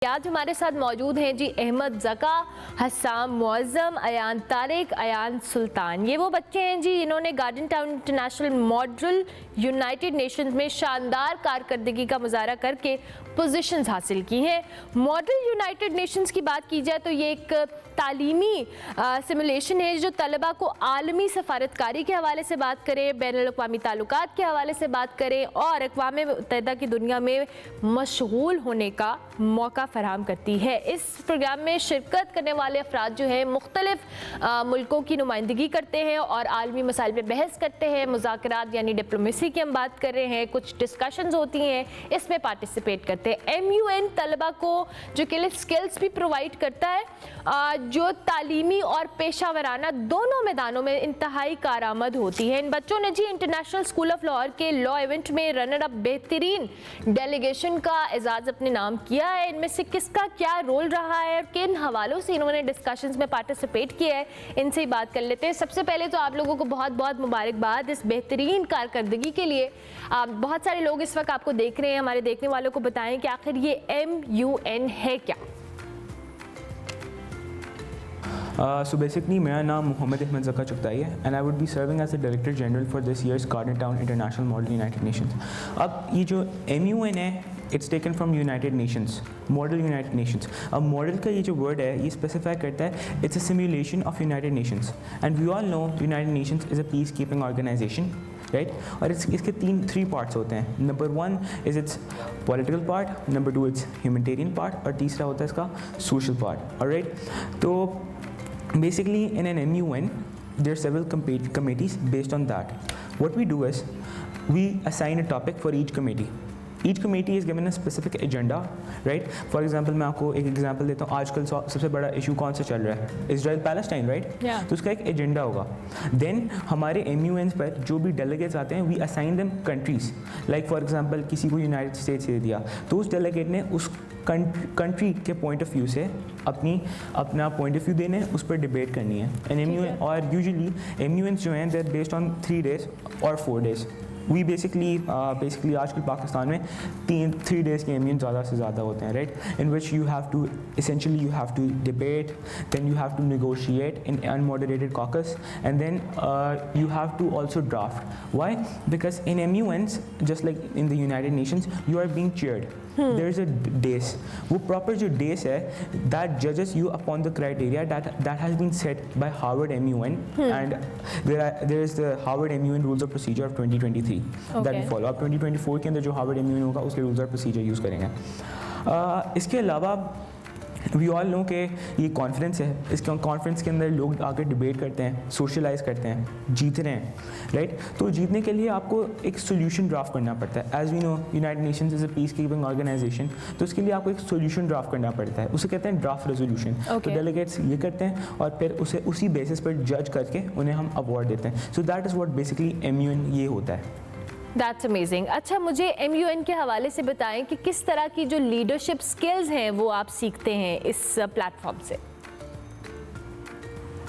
आज हमारे साथ मौजूद हैं जी अहमद ज़का, हस्साम मुअज़्ज़म, अयान तारिक, अयान सुल्तान। ये वो बच्चे हैं जी इन्होंने garden Town International Model United Nations में शानदार कारकर्दगी का मुजाहरा करके पोजीशंस हासिल की हैं। मॉडल यूनाइटेड नेशंस की बात की जाए तो ये एक तालीमी सिमुलेशन है जो तलबा को आलमी सफारतकारी के हवाले से बात करें, बैनुल-अक़वामी ताल्लुकात के हवाले से बात करें और अक़वाम मुत्तहिदा की दुनिया में मशगूल होने का मौका फराहम करती है। इस प्रोग्राम में शिरकत करने वाले अफराद जो हैं मुख्तलिफ मुल्कों की नुमाइंदगी करते हैं और आलमी मसाइल पर बहस करते हैं। मुज़ाकरात यानी डिप्लोमेसी की हम बात कर रहे हैं, कुछ डिस्कशंस होती हैं, इसमें पार्टिसिपेट करते हैं। MUN तलबा को जो कि स्किल्स भी प्रोवाइड करता है जो तालीमी और पेशा वराना दोनों मैदानों में इंतहाई कारआमद होती है। इन बच्चों ने जी इंटरनेशनल स्कूल ऑफ लाहौर के लॉ इवेंट में रनर अप बेहतरीन डेलीगेशन का एजाज़ अपने नाम किया है। इनमें से किसका क्या रोल रहा है और किन हवालों से इन्होंने डिस्कशंस में पार्टिसिपेट किया है, इनसे ही बात कर लेते हैं। सबसे पहले तो आप लोगों को बहुत बहुत मुबारकबाद इस बेहतरीन कारकर्दगी के लिए। बहुत सारे लोग इस वक्त आपको देख रहे हैं, हमारे देखने वालों को बताएं कि आखिर ये MUN है क्या। So basically मेरा नाम मोहम्मद अहमद ज़का चुगताई है and I would be serving as the Director General for this year's Garden Town International Model United Nations। अब ये जो MUN है it's taken from United Nations, Model United Nations। अब मॉडल का ये जो वर्ड है ये स्पेसिफाई करता है it's a simulation of United Nations and we all know United Nations is a peacekeeping organization, right? और इसके थ्री पार्ट्स होते हैं। Number 1 is it's political part, number 2 it's humanitarian part और तीसरा होता है इसका सोशल पार्ट। ऑलराइट, तो basically in an MUN there are several committees based on that. What we do is we assign a topic for each committee. Each committee is given a specific agenda, right? For example मैं आपको एक example देता हूँ। आजकल सबसे बड़ा issue कौन सा चल रहा है? Israel Palestine, right? तो उसका एक एजेंडा होगा। देन हमारे MUNs पर जो भी डेलीगेट्स आते हैं we assign them countries. Like for example किसी को यूनाइटेड स्टेट्स दे दिया तो उस डेलीगेट ने उस कंट्री के पॉइंट ऑफ व्यू से अपना पॉइंट ऑफ व्यू देने, उस पर डिबेट करनी है। एंड MUN और यूजुअली MUNs जो हैं they are based on 3 days और 4 days। वी बेसिकली आजकल पाकिस्तान में 3 days के MUN ज़्यादा से ज़्यादा होते हैं, right? In which you have to essentially you have to debate, then you have to negotiate in unmoderated caucus and then you have to also draft. Why? Because in MUNs just like in the United Nations you are being chaired. There is a dais. वो proper जो dais है that judges you upon the criteria that has been set by Harvard MUN and there is the Harvard MUN rules of procedure of 2023 that we follow. अब 2024 के अंदर जो Harvard MUN होगा उसके rules of procedure use करेंगे। इसके अलावा we all know कि ये कॉन्फ्रेंस है, इस कॉन्फ्रेंस के अंदर लोग आकर डिबेट करते हैं, सोशलाइज करते हैं, जीत रहे हैं, राइट? तो जीतने के लिए आपको एक सोल्यूशन ड्राफ्ट करना पड़ता है। As we know United Nations is a peace keeping organization, तो उसके लिए आपको एक सोल्यूशन ड्राफ्ट करना पड़ता है, उसे कहते हैं ड्राफ्ट रेजोल्यूशन। तो डेलीगेट्स ये करते हैं और फिर उसे उसी बेसिस पर जज करके उन्हें हम अवार्ड देते हैं। So that is what basically MUN ये होता है। That's amazing। अच्छा, मुझे MUN के हवाले से बताएं कि किस तरह की जो लीडरशिप स्किल्स हैं वो आप सीखते हैं इस प्लेटफॉर्म से।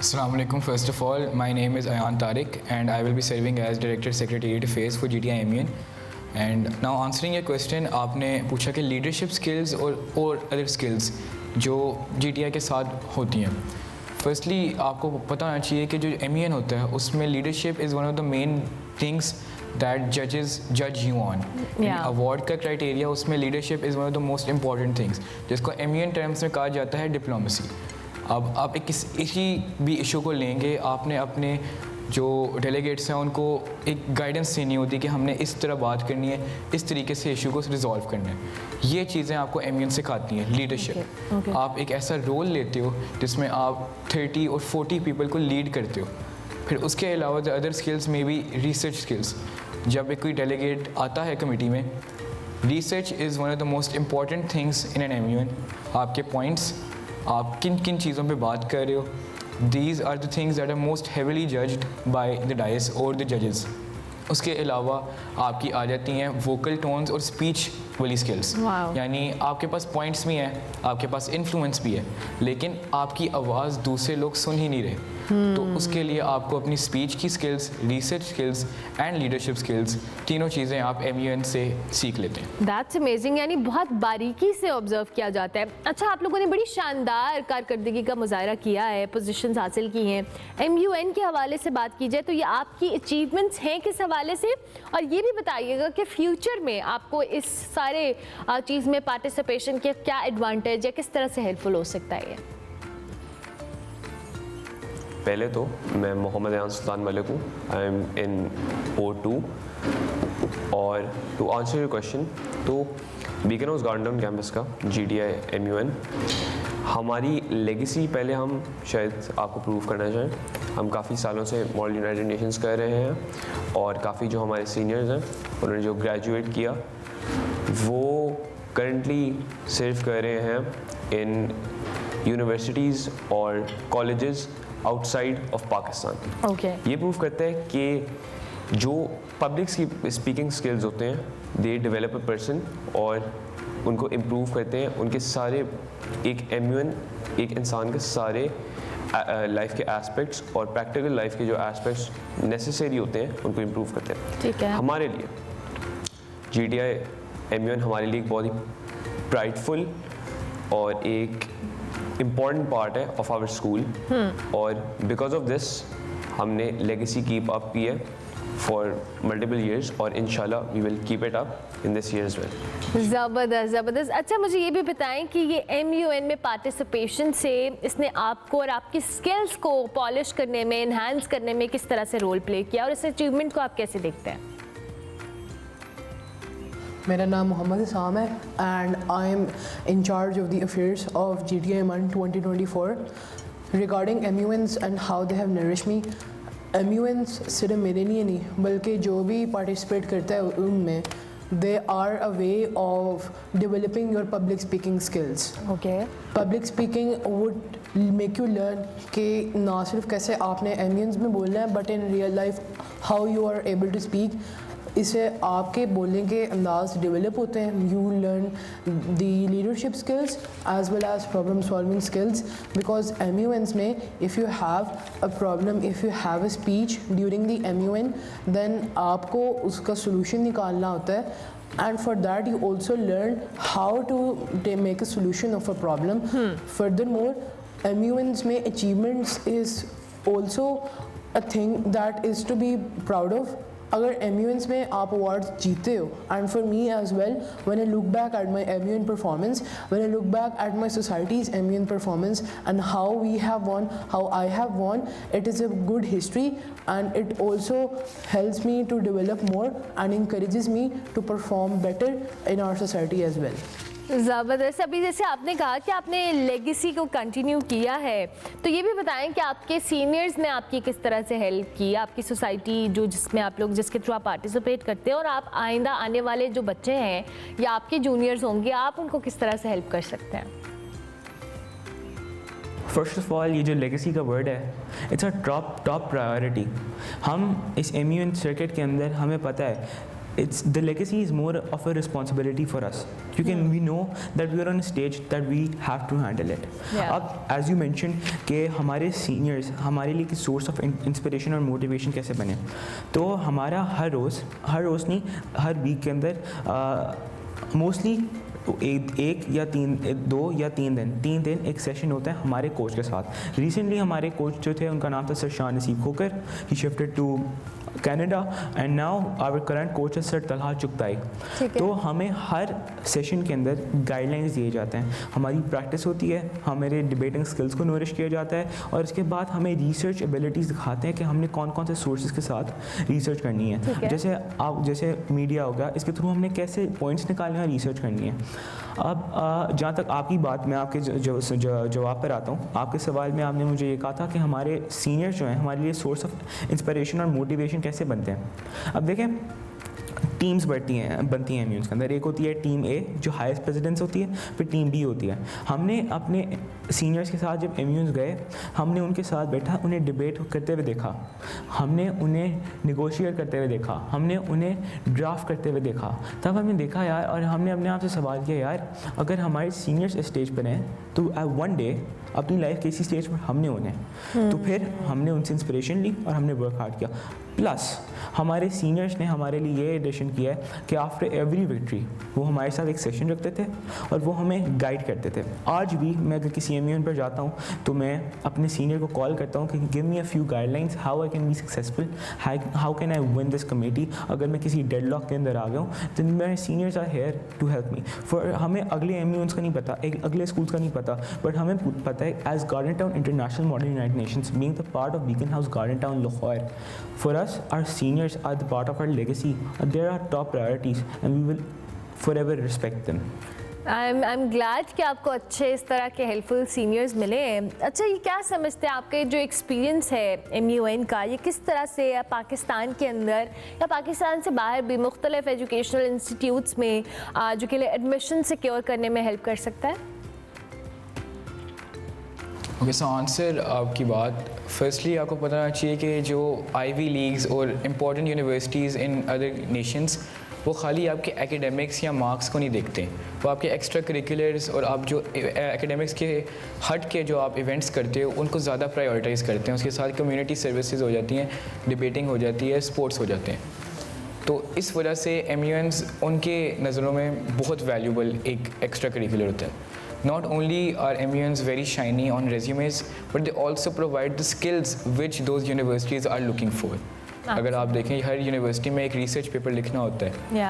Assalamu alaikum. First of all, my name is Ayan Tarik and I will be serving as Director Secretariat Affairs for GTI MUN. And now answering your question, आपने पूछा कि लीडरशिप स्किल्स और अदर स्किल्स जो GTI के साथ होती हैं। Firstly आपको पता होना चाहिए कि जो MUN होता है उसमें leadership is one of the main things that judges judge you on. Award का क्राइटेरिया उसमें leadership is one of the most important things जिसको MUN टर्म्स में कहा जाता है डिप्लोमेसी। अब आप किसी भी इशू को लेंगे, आपने अपने जो डेलीगेट्स हैं उनको एक गाइडेंस देनी होती है कि हमने इस तरह बात करनी है, इस तरीके से इशू को रिजॉल्व करना है। ये चीज़ें आपको MUN सिखाती हैं लीडरशिप। आप एक ऐसा रोल लेते हो जिसमें आप 30 और 40 पीपल को लीड करते हो। फिर उसके अलावा द अदर स्किल्स में भी रिसर्च स्किल्स। जब एक कोई डेलीगेट आता है कमेटी में, research is one of the most important things in an MUN। आपके पॉइंट्स, आप किन किन चीज़ों पे बात कर रहे हो, these are the things that are most heavily judged by the dais और द जजेस। उसके अलावा आपकी आ जाती हैं वोकल टोन्स और स्पीच वाली स्किल्स। यानी आपके पास पॉइंट्स भी हैं, आपके पास इन्फ्लुएंस भी है, लेकिन आपकी आवाज़ दूसरे लोग सुन ही नहीं रहे। तो उसके लिए आपको अपनी स्पीच की skills, research skills and leadership skills, तीनों चीज़ें आप MUN से सीख लेते हैं। दैट्स अमेजिंग, यानी बहुत बारीकी से ऑब्जर्व किया जाता है। अच्छा, आप लोगों ने बड़ी शानदार कारकर्दगी का मुजाहरा किया है, पोजीशंस हासिल की हैं। MUN के हवाले से बात की जाए तो ये आपकी अचीवमेंट्स हैं किस हवाले से, और ये भी बताइएगा कि फ्यूचर में आपको इस सारे चीज़ में पार्टिसिपेशन के क्या एडवांटेज है, किस तरह से हेल्पफुल हो सकता है ये? पहले तो मैं मोहम्मद अयान सुल्तान मलिक हूँ, आई एम इन O2। और टू आंसर योर क्वेश्चन, तो beacon House Garden town campus का GTI MUN हमारी लेगेसी पहले हम शायद आपको प्रूव करना चाहें। हम काफ़ी सालों से मॉडल यूनाइटेड नेशंस कर रहे हैं और काफ़ी जो हमारे सीनियर्स हैं उन्होंने जो ग्रेजुएट किया वो करंटली सर्व कर रहे हैं इन यूनिवर्सिटीज़ और colleges outside of Pakistan. Okay, ये प्रूव करता है कि जो पब्लिक स्पीकिंग स्किल्स होते हैं दे डेवलप अ पर्सन और उनको इम्प्रूव करते हैं। उनके सारे एक MUN एक इंसान के सारे लाइफ के एस्पेक्ट्स और प्रैक्टिकल लाइफ के जो एस्पेक्ट्स नेसेसरी होते हैं उनको इम्प्रूव करते हैं। ठीक है। हमारे लिए GTI MUN हमारे लिए एक बहुत ही प्राइडफुल और एक इम्पॉर्टेंट पार्ट है ऑफ आवर स्कूल। और बिकॉज ऑफ दिस हमने लेगेसी कीप अप की है फॉर मल्टीपल ईयर्स और इंशाल्लाह we will keep it up in this year as well. ज़बरदस्त ज़बरदस्त। अच्छा, मुझे ये भी बताएं कि ये MUN में पार्टिसिपेशन से इसने आपको और आपकी स्किल्स को पॉलिश करने में, इन्हांस करने में किस तरह से रोल प्ले किया और इस अचीवमेंट को आप कैसे देखते हैं? मेरा नाम मोहम्मद इसाम है and I am in charge of the affairs of GTI MUN 2024 regarding MUNs and how they have nourish me. MUNs सिर्फ मेरे लिए नहीं बल्कि जो भी पार्टिसिपेट करता है उनमें they are a way of developing your public speaking skills. Okay, public speaking would make you learn कि ना सिर्फ कैसे आपने MUNs में बोलना है but in real life how you are able to speak. इससे आपके बोलने के अंदाज डेवलप होते हैं। You learn the leadership skills as well as problem solving skills because MUNs में if you have a problem, if you have a speech during the MUN then आपको उसका सोल्यूशन निकालना होता है and for that you also learn how to make a solution of a problem. Furthermore, MUNs में achievements is also a thing that is to be proud of. अगर MUNs में आप awards जीते हो and for me as well when I look back at my MUN performance, when I look back at my society's MUN performance and how we have won, how I have won, it is a good history and it also helps me to develop more and encourages me to perform better in our society as well. ज़बरदस्त। अभी जैसे आपने कहा कि आपने legacy को continue किया है, तो ये भी बताएं कि आपके सीनियर्स ने आपकी किस तरह से हेल्प की, आपकी सोसाइटी जो जिसमें आप लोग जिसके थ्रू आप पार्टिसिपेट करते हैं, और आप आइंदा आने वाले जो बच्चे हैं या आपके जूनियर्स होंगे आप उनको किस तरह से हेल्प कर सकते हैं? फर्स्ट ऑफ ऑल ये जो लेगेसी का वर्ड है इट्स अ टॉप प्रायोरिटी। हम इस MUN सर्किट के अंदर हमें पता है it's the legacy is more of a responsibility for us क्योंकि we know that we are on a stage that we have to handle it. अब as you mentioned कि हमारे seniors हमारे लिए सोर्स ऑफ इंस्पिरेशन और motivation कैसे बने, तो हमारा हर रोज़ नहीं हर वीक के अंदर मोस्टली एक या तीन दिन एक सेशन होता है हमारे कोच के साथ। रिसेंटली हमारे कोच जो थे उनका नाम था sir Shah Naseeb Khokhar, he shifted to Canada and now our current coach है सर तलहा चुगताई। तो हमें हर सेशन के अंदर गाइडलाइंस दिए जाते हैं, हमारी प्रैक्टिस होती है, हमारे डिबेटिंग स्किल्स को नोरिश किया जाता है और इसके बाद हमें रिसर्च एबिलिटीज़ दिखाते हैं कि हमने कौन कौन से सोर्सेज के साथ रिसर्च करनी है। जैसे मीडिया होगा, इसके थ्रू हमने कैसे पॉइंट्स निकालने और रिसर्च करनी है। अब जहाँ तक आपकी बात, मैं आपके जवाब पर आता हूँ। आपके सवाल में आपने मुझे ये कहा था कि हमारे सीनियर्स जो हैं हमारे लिए सोर्स ऑफ इंस्पिरेशन और मोटिवेशन कैसे बनते हैं। अब देखें टीम्स बनती हैं एम्यून्स के अंदर। एक होती है टीम ए जो हाईएस्ट प्रेसिडेंस होती है, फिर टीम बी होती है। हमने अपने सीनियर्स के साथ जब एम्यून्स गए, हमने उनके साथ बैठा, उन्हें डिबेट करते हुए देखा, हमने उन्हें निगोशिएट करते हुए देखा, हमने उन्हें ड्राफ्ट करते हुए देखा। तब हमने देखा यार, और हमने अपने आप से सवाल किया यार, अगर हमारे सीनियर्स इस स्टेज पर हैं तो वन डे अपनी लाइफ के इसी स्टेज पर हमने उन्हें, तो फिर हमने उनसे इंस्पिरेशन ली और हमने वर्क हार्ड किया। प्लस हमारे सीनियर्स ने हमारे लिए ये एडिशन किया है कि आफ्टर एवरी विक्ट्री वो हमारे साथ एक सेशन रखते थे और वो हमें गाइड करते थे। आज भी मैं अगर किसी एम्यून पर जाता हूँ तो मैं अपने सीनियर को कॉल करता हूँ कि give me a few guidelines how I can be successful, how can I win this committee. अगर मैं किसी डेडलॉक के अंदर आ गया हूँ तो मेरे seniors are here to help me. For हमें अगले एम्यून्स का नहीं पता, अगले स्कूल्स का नहीं पता, बट हमें पता है as Garden Town International Model United Nations being the part of Beacon House Garden Town Lahore, for us our seniors are the part of our legacy, and they are our top priorities and we will forever respect them. I'm glad कि आपको अच्छे इस तरह के helpful seniors मिले हैं। अच्छा, ये क्या समझते हैं आपके जो एक्सपीरियंस है MUN का, ये किस तरह से पाकिस्तान के अंदर या पाकिस्तान से बाहर भी मुख्तलिफ एजुकेशनल इंस्टीट्यूट्स में जो के लिए एडमिशन सिक्योर करने में हेल्प कर सकता है? ओके, सो आंसर आपकी बात, फर्स्टली आपको पता होना चाहिए कि जो आईवी लीग्स और important universities in other Nations वो खाली आपके एकेडमिक्स या मार्क्स को नहीं देखते, वो आपके एक्स्ट्रा करिकुलर्स और आप जो एकेडमिक्स के हट के जो आप इवेंट्स करते हो उनको ज़्यादा प्रायोरिटाइज़ करते हैं। उसके साथ कम्युनिटी सर्विसेज हो जाती हैं, डिबेटिंग हो जाती है, स्पोर्ट्स हो जाते हैं। तो इस वजह से MUNs उनके नज़रों में बहुत वैल्यूबल एक एक्स्ट्रा करिकुलर होता है। Not only are MUNs very shiny on resumes, but they also provide the skills which those universities are looking for. अगर आप देखें हर यूनिवर्सिटी में एक रिसर्च पेपर लिखना होता है,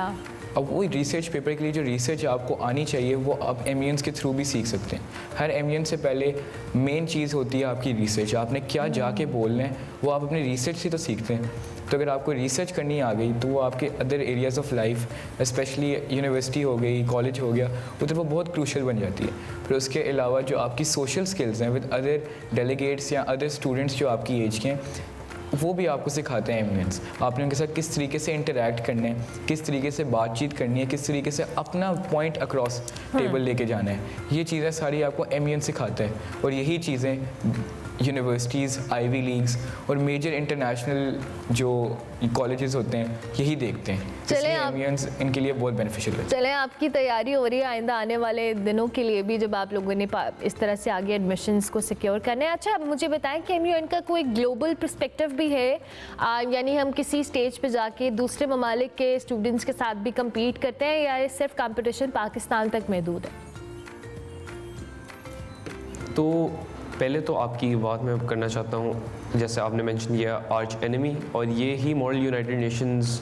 अब वो रिसर्च पेपर के लिए जो रिसर्च आपको आनी चाहिए वो आप MUNs के थ्रू भी सीख सकते हैं। हर MUN से पहले मेन चीज़ होती है आपकी रिसर्च, आपने क्या जाके बोलना है वो आप अपने रिसर्च से तो सीखते हैं। तो अगर आपको रिसर्च करनी आ गई तो वो आपके other areas of life, specially university हो गई, कॉलेज हो गया, उधर वो बहुत क्रूशल बन जाती है। फिर उसके अलावा जो आपकी सोशल स्किल्स हैं विद अदर डेलीगेट्स या अदर स्टूडेंट्स जो आपकी एज के हैं, वो भी आपको सिखाते हैं MUNs। आपने उनके साथ किस तरीके से इंटरेक्ट करना है, किस तरीके से बातचीत करनी है, किस तरीके से अपना पॉइंट अक्रॉस टेबल लेके जाना है, ये चीज़ें सारी आपको MUN सिखाता है। और यही चीज़ें यूनिवर्सिटीज़, आईवी लीग्स और मेजर इंटरनेशनल जो कॉलेजेस होते हैं यही देखते हैं। इसलिए MUNs इनके लिए बहुत बेनिफिशियल है। चलें, आपकी तैयारी हो रही है आइंदा आने वाले दिनों के लिए भी, जब आप लोगों ने इस तरह से आगे एडमिशन्स को सिक्योर करना है। अच्छा, मुझे बताएं कि MUN का कोई ग्लोबल पर्सपेक्टिव भी है, यानी हम किसी स्टेज पे जाके दूसरे ममालिक के स्टूडेंट्स के साथ भी कम्पीट करते हैं, या ये सिर्फ कंपटीशन पाकिस्तान तक महदूद है? तो पहले तो आपकी बात मैं करना चाहता हूँ, जैसे आपने मेंशन किया आर्च एनिमी, और ये ही मॉडल यूनाइटेड नेशंस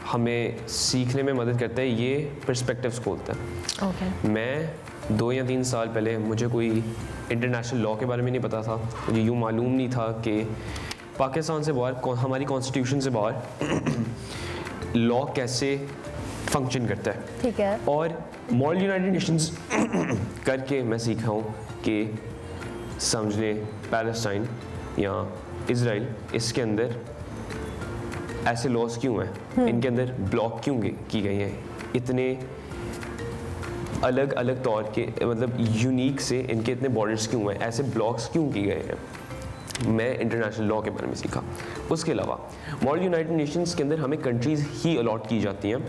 हमें सीखने में मदद करता है, ये पर्सपेक्टिव्स खोलता है। मैं 2 या 3 साल पहले मुझे कोई इंटरनेशनल लॉ के बारे में नहीं पता था, मुझे यूँ मालूम नहीं था कि पाकिस्तान से बाहर, हमारी कॉन्स्टिट्यूशन से बाहर लॉ कैसे फंक्शन करता है। ठीक है। और मॉडल यूनाइटेड नेशंस करके मैं सीखा हूँ कि समझ लें पैलेस्टाइन या इज़राइल, इसके अंदर ऐसे लॉज क्यों हैं, इनके अंदर ब्लॉक क्यों की गई हैं, इतने अलग अलग तौर के, मतलब यूनिक से इनके इतने बॉर्डर्स क्यों हैं, ऐसे ब्लॉक्स क्यों किए गए हैं। मैं इंटरनेशनल लॉ के बारे में सीखा। उसके अलावा मॉडल यूनाइटेड नेशंस के अंदर हमें कंट्रीज़ ही अलॉट की जाती हैं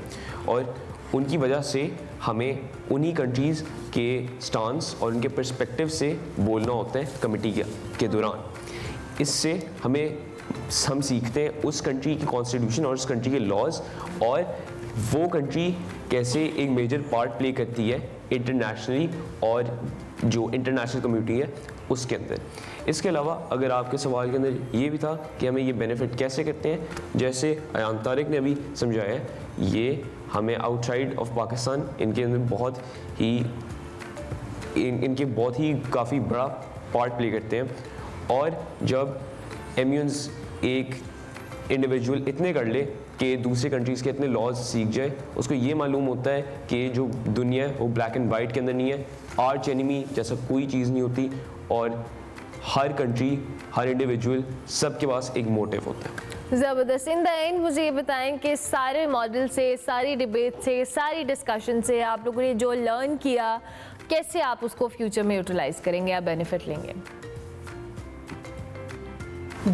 और उनकी वजह से हमें उन्हीं कंट्रीज़ के स्टांस और उनके पर्सपेक्टिव से बोलना होता है कमेटी के दौरान। इससे हम सीखते हैं उस कंट्री की कॉन्स्टिट्यूशन और उस कंट्री के लॉज, और वो कंट्री कैसे एक मेजर पार्ट प्ले करती है इंटरनेशनली और जो इंटरनेशनल कम्युनिटी है उसके अंदर। इसके अलावा अगर आपके सवाल के अंदर ये भी था कि हमें ये बेनिफिट कैसे करते हैं, जैसे अयान तारिक ने अभी समझाया है, ये हमें आउटसाइड ऑफ पाकिस्तान इनके अंदर बहुत ही इनके बहुत ही काफ़ी बड़ा पार्ट प्ले करते हैं। और जब MUNs एक इंडिविजुअल इतने कर ले कि दूसरे कंट्रीज़ के इतने लॉज सीख जाए, उसको ये मालूम होता है कि जो दुनिया है वो ब्लैक एंड वाइट के अंदर नहीं है, आर्च एनिमी जैसा कोई चीज़ नहीं होती, और हर कंट्री, हर इंडिविजुअल, सबके पास एक मोटिव होता है। ज़बरदस्त। इन द एंड मुझे ये बताएं कि सारे मॉडल से, सारी डिबेट से, सारी डिस्कशन से आप लोगों ने जो लर्न किया, कैसे आप उसको फ्यूचर में यूटिलाइज करेंगे या बेनिफिट लेंगे?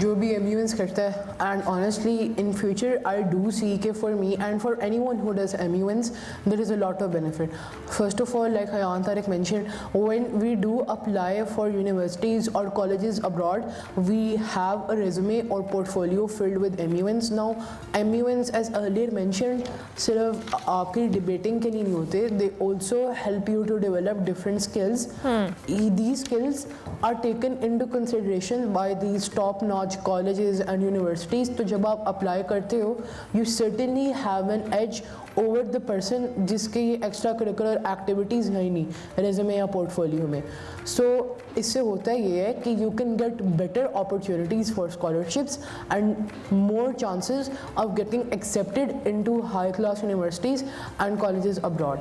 जो भी MUNs करता है, and honestly in future I do see के for me and for anyone who does MUNs there is a lot of benefit. First of all, like Ayan Tariq mentioned, when we do apply for universities or colleges abroad, we have a resume or portfolio filled with MUNs. Now MUNs, as earlier mentioned, सिर्फ आपकी debating के लिए नहीं होते, they also help you to develop different skills. These skills are taken into consideration by these top notch colleges and universities. तो जब आप apply करते हो, you certainly have an edge over the person जिसके ये एक्स्ट्रा करिकुलर एक्टिविटीज़ है ही नहीं resume या पोर्टफोलियो में. सो इससे होता ये है कि you can get better opportunities for scholarships and more chances of getting accepted into high class universities and colleges abroad.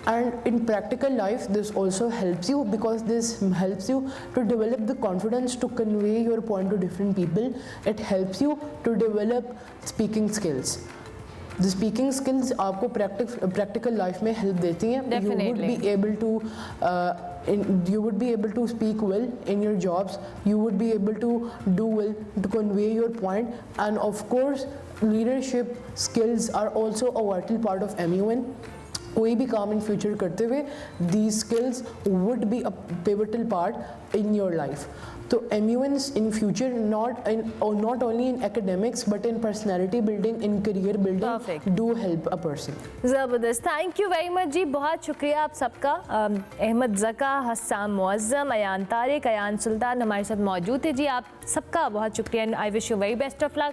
And in practical life, this also helps you because this helps you to develop the confidence to convey your point to different people. It helps you to develop speaking skills. The speaking skills आपको practical life में help देती हैं. Definitely. You would be able to speak well in your jobs. You would be able to do well to convey your point. And of course, leadership skills are also a vital part of MUN. कोई भी काम in future करते हुए these skills would be a pivotal part in your life. तो MUNs in future not only in academics but in personality building, in career building Perfect. do help a person. ज़बरदस्त। Thank you very much जी, बहुत शुक्रिया आप सबका। अहमद ज़का, हस्साम मुअज़्ज़म, अयान तारिक, अयान सुल्तान हमारे साथ मौजूद थे जी। आप सबका बहुत शुक्रिया and I wish you very best of luck